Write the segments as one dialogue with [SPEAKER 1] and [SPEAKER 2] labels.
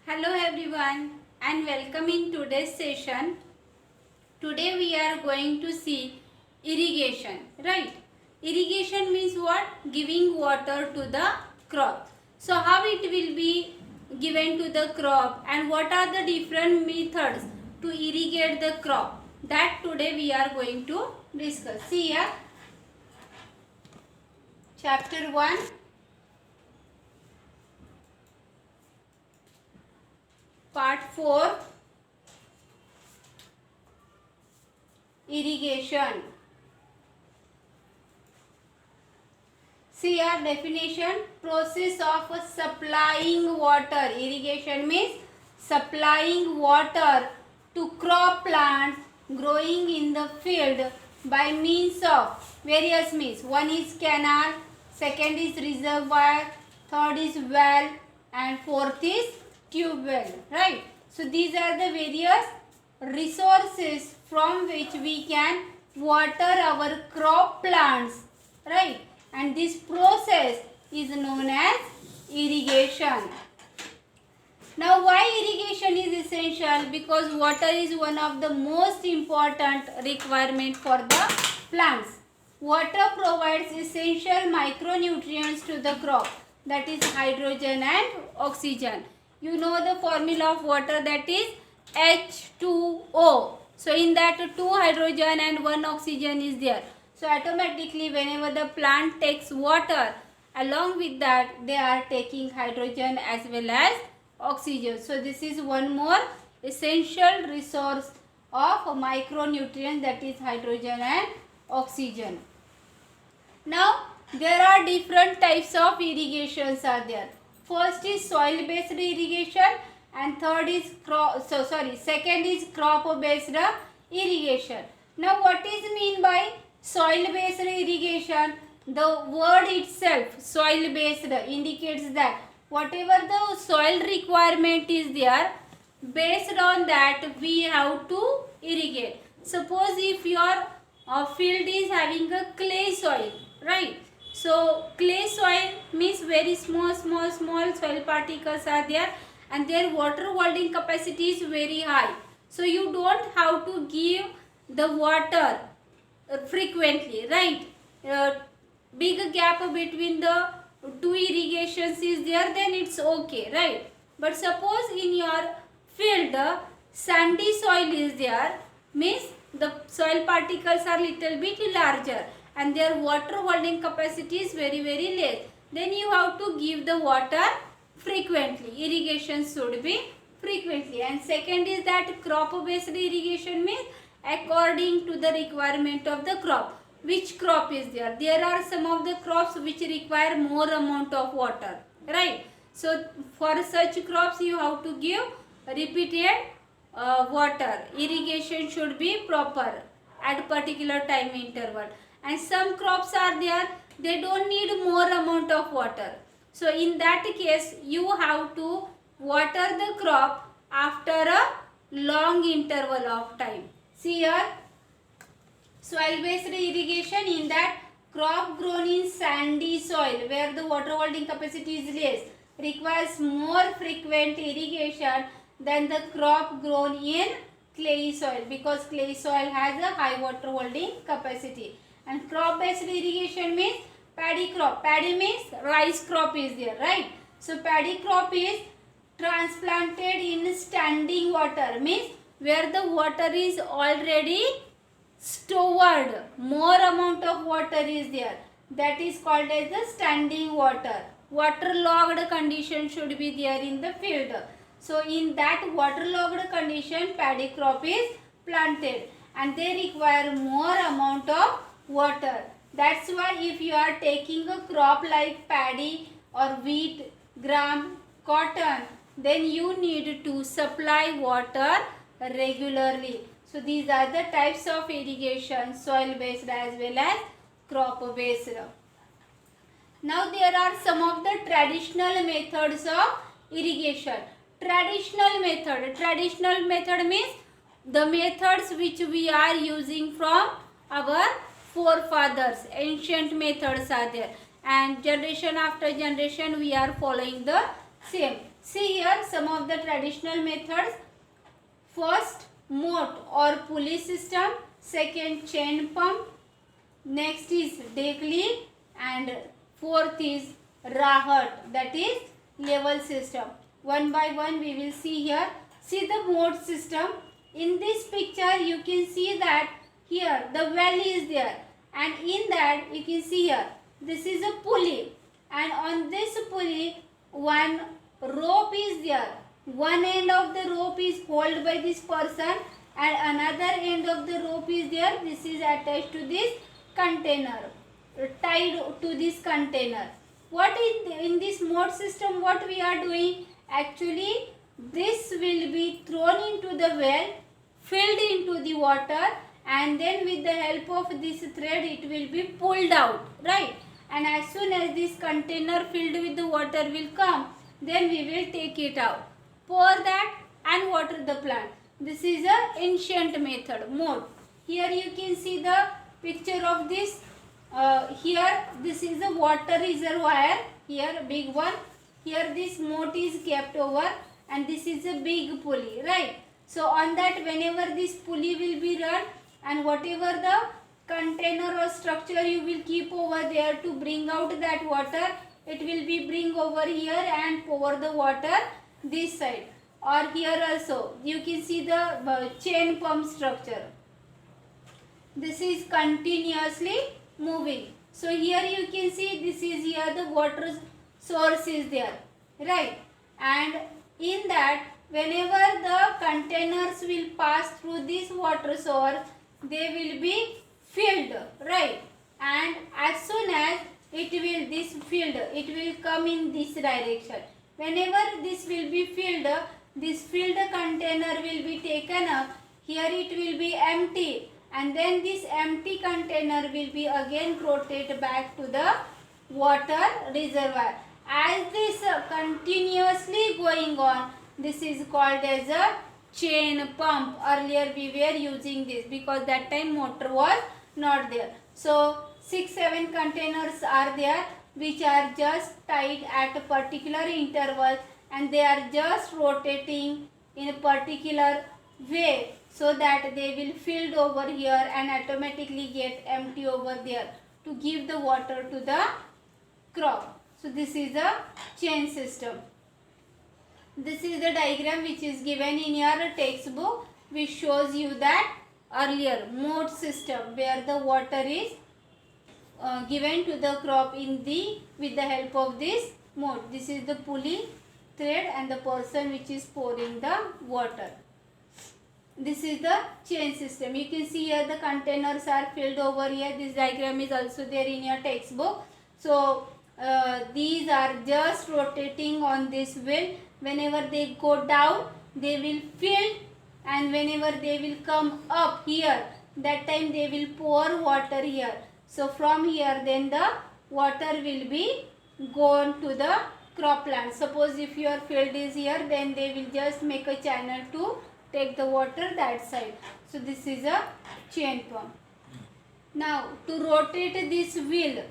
[SPEAKER 1] Hello everyone and welcome in today's session. Today we are going to see irrigation, right? Irrigation means what? Giving water to the crop. So how it will be given to the crop and what are the different methods to irrigate the crop? That today we are going to discuss. See here, chapter 1. Part 4, irrigation. See our definition, process of supplying water. Irrigation means supplying water to crop plants growing in the field by means of various means. One is canal, second is reservoir, third is well, and fourth is tube well, right? So these are the various resources from which we can water our crop plants, right? And this process is known as irrigation. Now why irrigation is essential? Because water is one of the most important requirement for the plants. Water provides essential micronutrients to the crop, that is hydrogen and oxygen. You know the formula of water, that is H2O. So in that 2 hydrogen and 1 oxygen is there. So automatically whenever the plant takes water, along with that they are taking hydrogen as well as oxygen. So this is one more essential resource of micronutrient, that is hydrogen and oxygen. Now there are different types of irrigations are there. First is soil based irrigation and second is crop based irrigation. Now what is mean by soil based irrigation? The word itself, soil based, indicates that whatever the soil requirement is there, based on that we have to irrigate. Suppose if your field is having a clay soil, right? So clay soil means very small soil particles are there and their water holding capacity is very high. So you don't have to give the water frequently, right? Big gap between the two irrigations is there, then it's okay, right? But suppose in your field sandy soil is there, means the soil particles are little bit larger and their water holding capacity is very less, then you have to give the water frequently. Irrigation should be frequently. And second is that crop based irrigation means according to the requirement of the crop. Which crop is there? There are some of the crops which require more amount of water, right? So for such crops you have to give repeated water. Irrigation should be proper at particular time interval. And some crops are there, they don't need more amount of water. So in that case you have to water the crop after a long interval of time. See here, soil based irrigation, in that crop grown in sandy soil where the water holding capacity is less requires more frequent irrigation than the crop grown in clay soil, because clay soil has a high water holding capacity. And crop based irrigation means paddy crop. Paddy means rice crop is there, right? So paddy crop is transplanted in standing water, means where the water is already stored, more amount of water is there, that is called as the standing water. Waterlogged condition should be there in the field. So in that waterlogged condition paddy crop is planted and they require more amount of water. That's why if you are taking a crop like paddy or wheat, gram, cotton, then you need to supply water regularly. So these are the types of irrigation, soil based as well as crop based. Now there are some of the traditional methods of irrigation. Traditional method means the methods which we are using from our forefathers. Ancient methods are there and generation after generation we are following the same. See here some of the traditional methods. First, moat or pulley system. Second, chain pump. Next is dekli, and fourth is rahat, that is level system. One by one we will see here. See the moat system. In this picture you can see that here the well is there, and in that you can see here this is a pulley, and on this pulley one rope is there. One end of the rope is held by this person and another end of the rope is there. This is attached to this container, tied to this container. What in this moat system, what we are doing? Actually, this will be thrown into the well, filled into the water, and then with the help of this thread it will be pulled out, right? And as soon as this container filled with the water will come, then we will take it out, pour that and water the plant. This is a ancient method, moat. Here you can see the picture of this. Here this is a water reservoir, here big one. Here this moat is kept over, and this is a big pulley, right? So on that, whenever this pulley will be run, and whatever the container or structure you will keep over there to bring out that water, it will be bring over here and pour the water this side. Or here also you can see the chain pump structure. This is continuously moving. So here you can see this is here the water source is there, right? And in that, whenever the containers will pass through this water source, they will be filled, right? And as soon as it will this filled, it will come in this direction. Whenever this will be filled, this filled container will be taken up. Here it will be empty, and then this empty container will be again rotated back to the water reservoir. As this continuously going on, this is called as a chain pump. Earlier we were using this because that time motor was not there. So 6-7 containers are there which are just tied at a particular interval, and they are just rotating in a particular way so that they will filled over here and automatically get empty over there to give the water to the crop. So this is a chain system. This is the diagram which is given in your textbook, which shows you that earlier moat system where the water is given to the crop in the with the help of this moat. This is the pulley, thread, and the person which is pouring the water. This is the chain system. You can see here the containers are filled over here. This diagram is also there in your textbook. So these are just rotating on this wheel. Whenever they go down, they will fill, and whenever they will come up here, that time they will pour water here. So from here then the water will be gone to the crop plant. Suppose if your field is here, then they will just make a channel to take the water that side. So this is a chain pump. Now to rotate this wheel,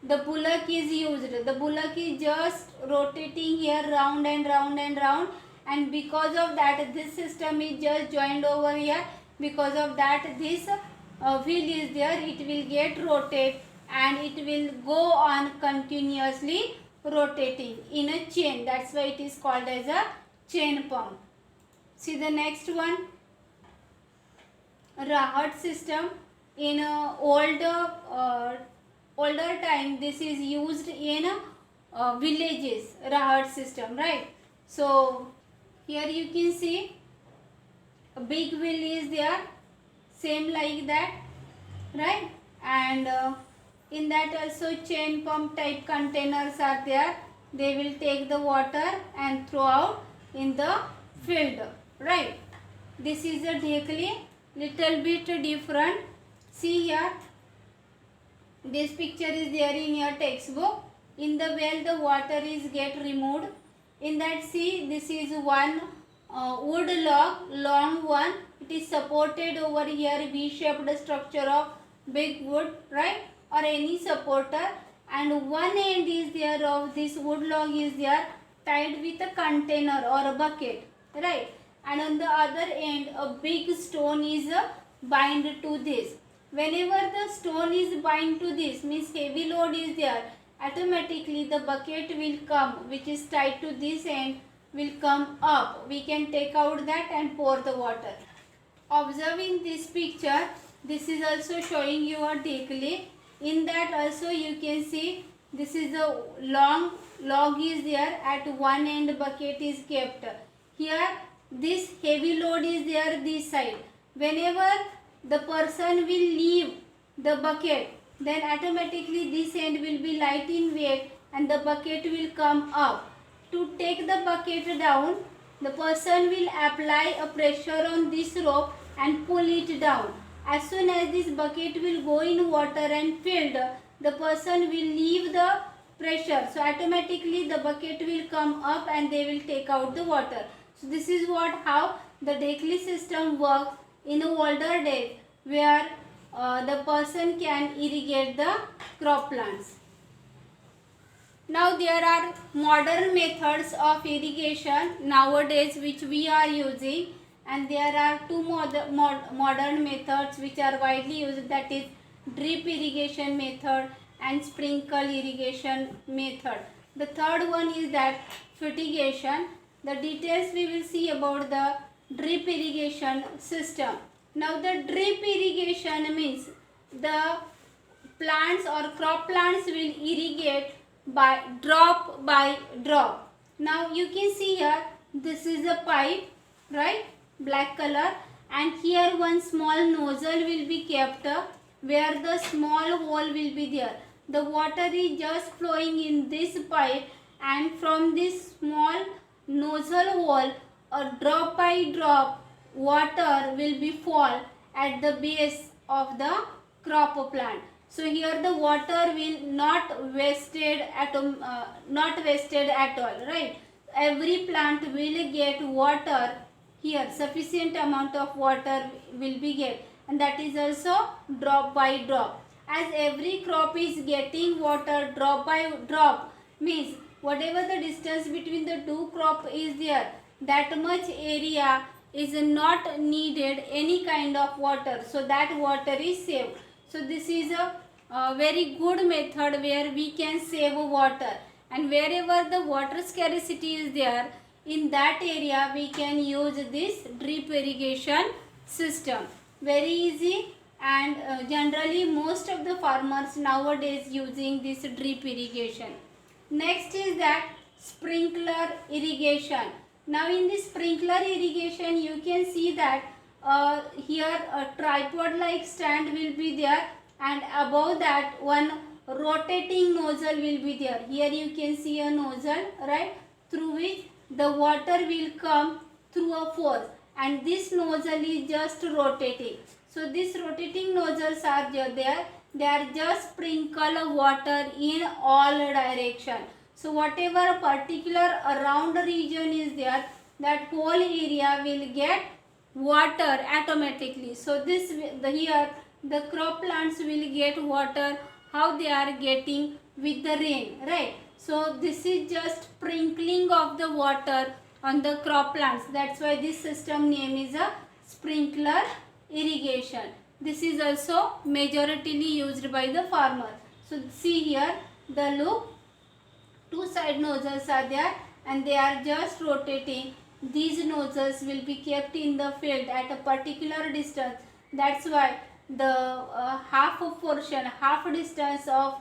[SPEAKER 1] the bullock is used. The bullock is just rotating here round and round and round, and because of that this system is just joined over here. Because of that this wheel is there, it will get rotate and it will go on continuously rotating in a chain. That's why it is called as a chain pump. See the next one, rahat system. In older time, this is used in villages, rahat system, right? So here you can see a big wheel is there, same like that, right? And in that also chain pump type containers are there. They will take the water and throw out in the field, right? This is a dhekli, little bit different. See here, this picture is there in your textbook. In the well the water is get removed. In that, see, this is one wood log, long one. It is supported over here, V-shaped structure of big wood, right? Or any supporter, and one end is there of this wood log is there tied with a container or a bucket, right? And on the other end a big stone is bind to this. Whenever the stone is bind to this, means heavy load is there, automatically the bucket will come, which is tied to this end, will come up. We can take out that and pour the water. Observing this picture, this is also showing you a deckley. In that also you can see this is a long log is there, at one end bucket is kept. Here this heavy load is there this side. Whenever the person will leave the bucket, then automatically this end will be light in weight and the bucket will come up. To take the bucket down, the person will apply a pressure on this rope and pull it down. As soon as this bucket will go in water and filled, the person will leave the pressure. So automatically the bucket will come up and they will take out the water. So this is how the deckley system works in older days, where the person can irrigate the crop plants. Now there are modern methods of irrigation nowadays which we are using, and there are two modern methods which are widely used, that is drip irrigation method and sprinkle irrigation method. The third one is that fertigation. The details we will see about the drip irrigation system. Now the drip irrigation means the plants or crop plants will irrigate by drop. Now you can see here, this is a pipe, right, black color, and here one small nozzle will be kept where the small hole will be there. The water is just flowing in this pipe, and from this small nozzle hole a drop by drop water will be fall at the base of the crop plant. So here the water will not wasted at all, right? Every plant will get water here, sufficient amount of water will be get, and that is also drop by drop. As every crop is getting water drop by drop, means whatever the distance between the two crop is there, that much area is not needed any kind of water, so that water is saved. So this is a very good method where we can save water, and wherever the water scarcity is there, in that area we can use this drip irrigation system. Very easy, and generally most of the farmers nowadays using this drip irrigation. Next is that sprinkler irrigation. Now in this sprinkler irrigation you can see that here a tripod like stand will be there, and above that one rotating nozzle will be there. Here you can see a nozzle, right, through which the water will come through a force, and this nozzle is just rotating. So these rotating nozzles are there, they are just sprinkle water in all direction. So whatever particular around region is there, that whole area will get water automatically. So this here the crop plants will get water. How they are getting? With the rain, right? So this is just sprinkling of the water on the crop plants. That's why this system name is a sprinkler irrigation. This is also majoritarily used by the farmer. So see here, the look, two side nozzles are there and they are just rotating. These nozzles will be kept in the field at a particular distance. That's why the half distance of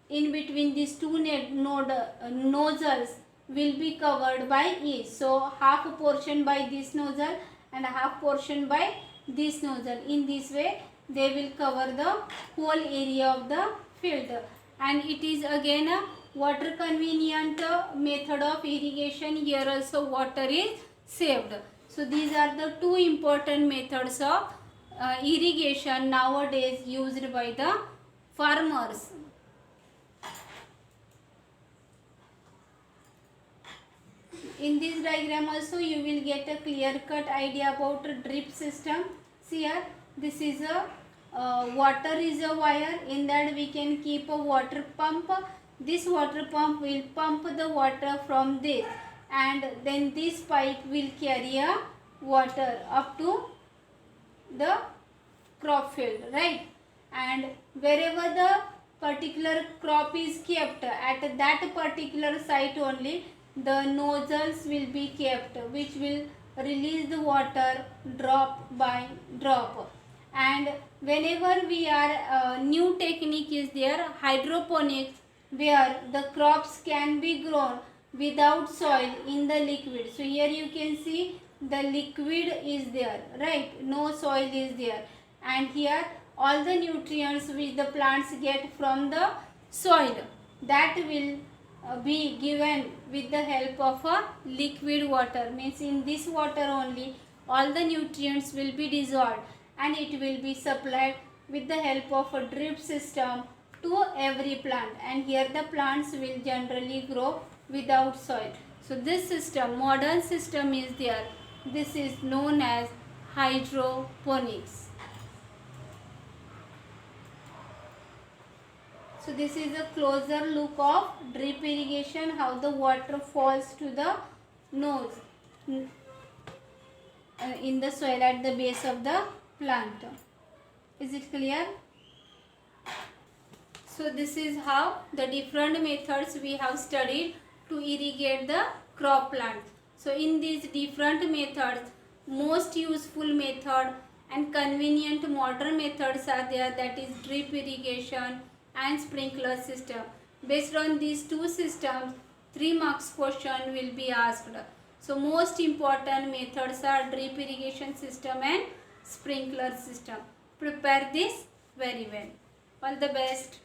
[SPEAKER 1] in between these two nozzles will be covered by each. So half portion by this nozzle and half portion by this nozzle. In this way they will cover the whole area of the field, and it is again a water convenient method of irrigation. Here also water is saved. So these are the two important methods of irrigation nowadays used by the farmers. In this diagram also you will get a clear cut idea about a drip system. See here, this is a water reservoir. In that we can keep a water pump this water pump will pump the water from this, and then this pipe will carry a water up to the crop field, right? And wherever the particular crop is kept, at that particular site only the nozzles will be kept, which will release the water drop by drop. And whenever we are new technique is there, hydroponics, where the crops can be grown without soil in the liquid. So here you can see the liquid is there, right? No soil is there, and here all the nutrients which the plants get from the soil, that will be given with the help of a liquid water. Means in this water only all the nutrients will be dissolved, and it will be supplied with the help of a drip system to every plant, and here the plants will generally grow without soil. So this system, modern system is there. This is known as hydroponics. So this is a closer look of drip irrigation, how the water falls to the nose in the soil at the base of the plant. Is it clear? So this is how the different methods we have studied to irrigate the crop plants. So in these different methods, most useful method and convenient modern methods are there, that is drip irrigation and sprinkler system. Based on these two systems, 3 marks question will be asked. So most important methods are drip irrigation system and sprinkler system. Prepare this very well. All the best.